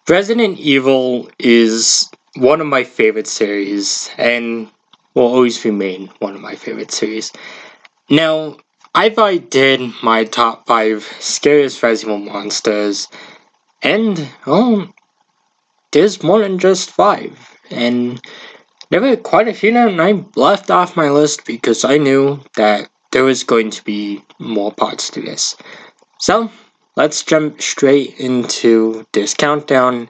Resident Evil is one of my favorite series and will always remain one of my favorite series. Now, I've already did my top 5 scariest Resident Evil monsters, and, there's more than just 5. And there were quite a few that I left off my list because I knew that there was going to be more parts to this. So, let's jump straight into this countdown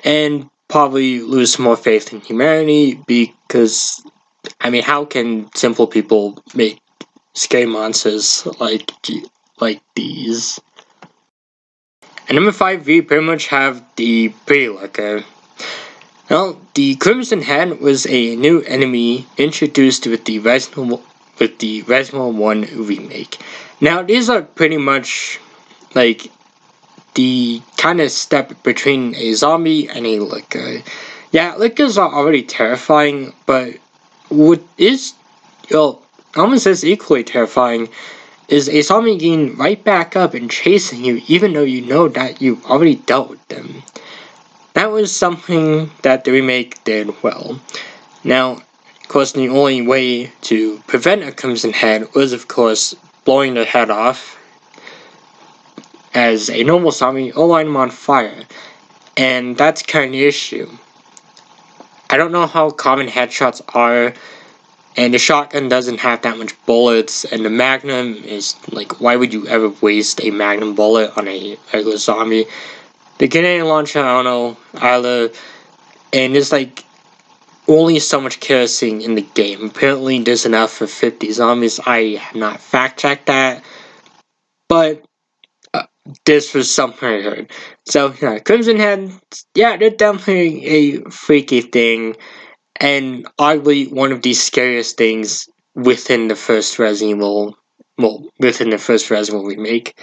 and probably lose more faith in humanity because, how can simple people make scary monsters like these? And number 5, we pretty much have the Pretty Lurker. Well, the Crimson Head was a new enemy introduced with the Resident Evil 1 remake. Now, these are pretty much like the kind of step between a zombie and a Lurker. Yeah, Lurkers are already terrifying, but almost as equally terrifying is a zombie getting right back up and chasing you even though you know that you've already dealt with them. That was something that the remake did well. Now, of course, the only way to prevent a Crimson Head was, of course, blowing their head off as a normal zombie or light them on fire. And that's kind of the issue. I don't know how common headshots are, and the shotgun doesn't have that much bullets, and the Magnum is like, why would you ever waste a Magnum bullet on a regular zombie? The grenade launcher, I don't know, either, and there's like only so much kerosene in the game. Apparently there's enough for 50 zombies. I have not fact-checked that, but this was something I heard. So, yeah, Crimson Head, yeah, they're definitely a freaky thing, and arguably one of the scariest things within the first Resident Evil remake.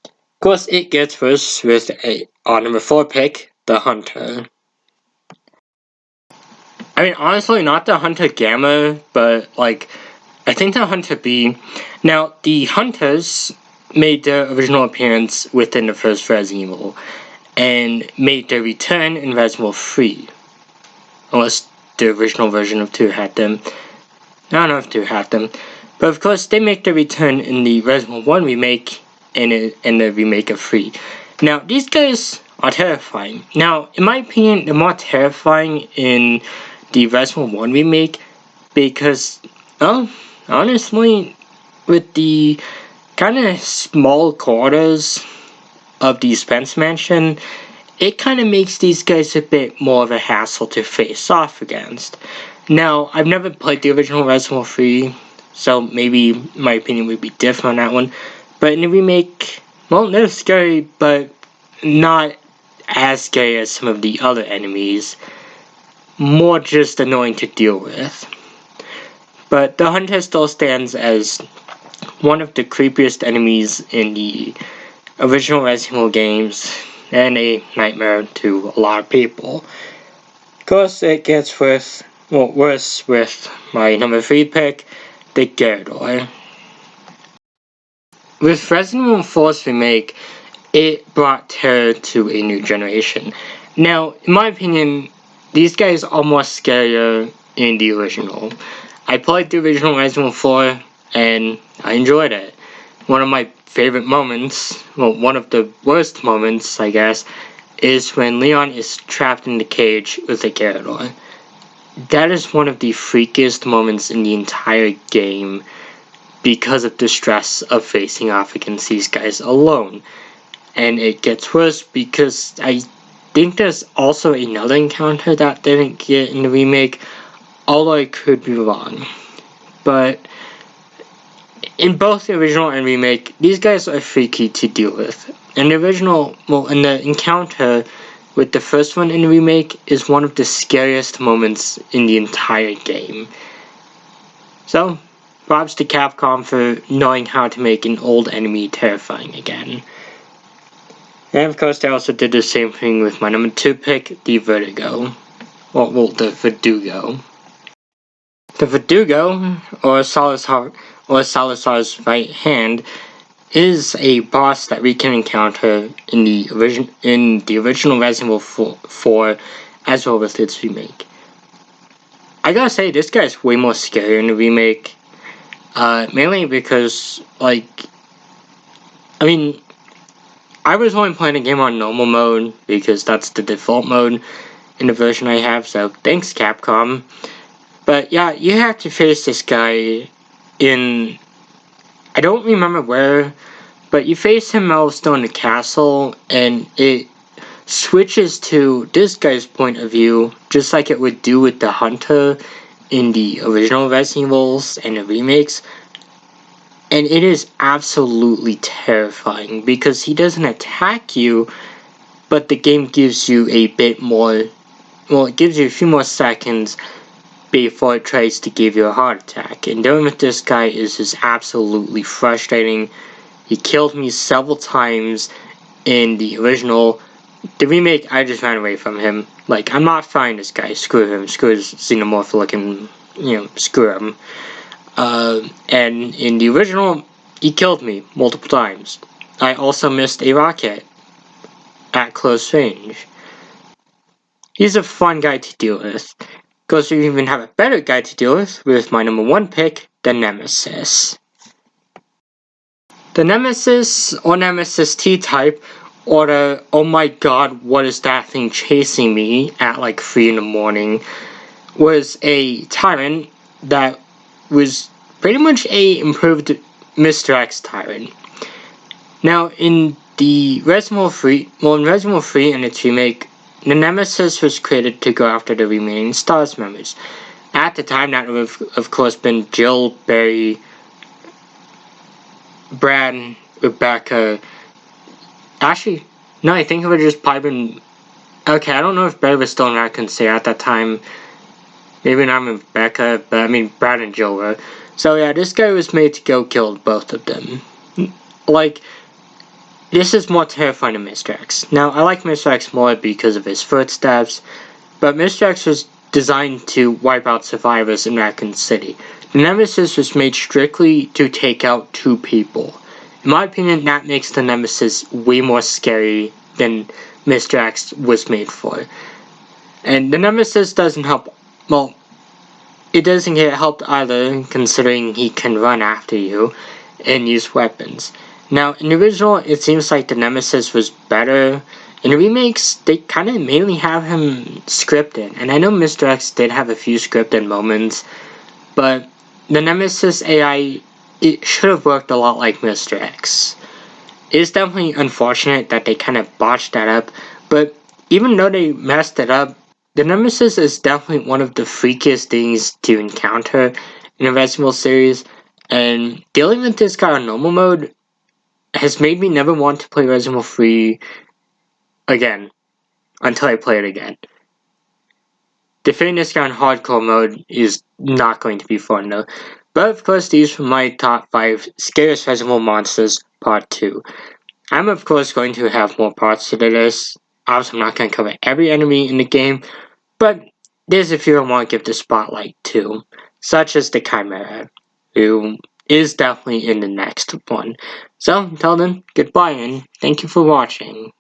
Of course, it gets first with our number 4 pick, the Hunter. Honestly, not the Hunter Gamma, but, I think the Hunter B. Now, the Hunters made their original appearance within the first Resident Evil, and made their return in Resident Evil 3. Unless the original version of 2 had them. I don't know if 2 had them. But of course, they make their return in the Resident Evil 1 remake and the remake of 3. Now, these guys are terrifying. Now, in my opinion, they're more terrifying in the Resident Evil 1 remake because, honestly, with the kind of small quarters of the Spence Mansion, it kind of makes these guys a bit more of a hassle to face off against. Now, I've never played the original Resident Evil 3, so maybe my opinion would be different on that one. But in the remake, well, they're scary, but not as scary as some of the other enemies. More just annoying to deal with. But the Hunter still stands as one of the creepiest enemies in the original Resident Evil games, and a nightmare to a lot of people. Of course, it gets worse with my number 3 pick, the Gyarados. With Resident Evil 4's remake, it brought terror to a new generation. Now, in my opinion, these guys are more scarier in the original. I played the original Resident Evil 4, and I enjoyed it. One of my favorite moments, one of the worst moments, I guess, is when Leon is trapped in the cage with a Gyarados. That is one of the freakiest moments in the entire game because of the stress of facing off against these guys alone. And it gets worse because I think there's also another encounter that didn't get in the remake, although I could be wrong. But in both the original and remake, these guys are freaky to deal with. And the encounter with the first one in the remake is one of the scariest moments in the entire game. So, props to Capcom for knowing how to make an old enemy terrifying again. And of course, they also did the same thing with my number 2 pick, the Vertigo. The Verdugo. The Verdugo, or Salazar's right hand, is a boss that we can encounter in the original Resident Evil 4 as well with its remake. I gotta say, this guy's way more scary in the remake, mainly because, like, I mean, I was only playing the game on normal mode because that's the default mode in the version I have, so thanks Capcom. But yeah, you have to face this guy in, I don't remember where, but you face him also in the castle, and it switches to this guy's point of view, just like it would do with the Hunter in the original Resident Evils and the remakes. And it is absolutely terrifying because he doesn't attack you, but the game gives you a bit more, well, it gives you a few more seconds before it tries to give you a heart attack. And dealing with this guy is just absolutely frustrating. He killed me several times in the original. The remake, I just ran away from him. Like, I'm not fighting this guy. Screw him. Screw his xenomorph looking, screw him. And in the original, he killed me multiple times. I also missed a rocket at close range. He's a fun guy to deal with. Because we even have a better guy to deal with my number 1 pick, the Nemesis. The Nemesis, or Nemesis T-Type, or the, oh my god, what is that thing chasing me at like 3 in the morning, was a tyrant that was pretty much a improved Mr. X tyrant. Now, in the Resident Evil 3, in Resident Evil 3 and its remake, the Nemesis was created to go after the remaining STARS members. At the time, that would have, of course, been Jill, Barry, Brad, Rebecca. Actually, no, I think it would have just probably been. Okay, I don't know if Barry was still in Raccoon City at that time. Maybe not with Rebecca, but I mean, Brad and Jill were. So yeah, this guy was made to go kill both of them. Like, this is more terrifying than Mr. X. Now, I like Mr. X more because of his footsteps, but Mr. X was designed to wipe out survivors in Raccoon City. The Nemesis was made strictly to take out 2 people. In my opinion, that makes the Nemesis way more scary than Mr. X was made for. And the Nemesis doesn't help, well, it doesn't get helped either, considering he can run after you and use weapons. Now, in the original, it seems like the Nemesis was better. In the remakes, they kind of mainly have him scripted. And I know Mr. X did have a few scripted moments, but the Nemesis AI, it should have worked a lot like Mr. X. It's definitely unfortunate that they kind of botched that up, but even though they messed it up, the Nemesis is definitely one of the freakiest things to encounter in the Resident Evil series, and dealing with this guy on normal mode has made me never want to play Resident Evil 3 again, until I play it again. Defeating this guy in hardcore mode is not going to be fun though. But of course, these were my top 5 scariest Resident Evil monsters, part 2. I'm of course going to have more parts to this. Obviously, I'm not going to cover every enemy in the game, but there's a few I want to give the spotlight to, such as the Chimera, who is definitely in the next one. So, until then, goodbye and thank you for watching.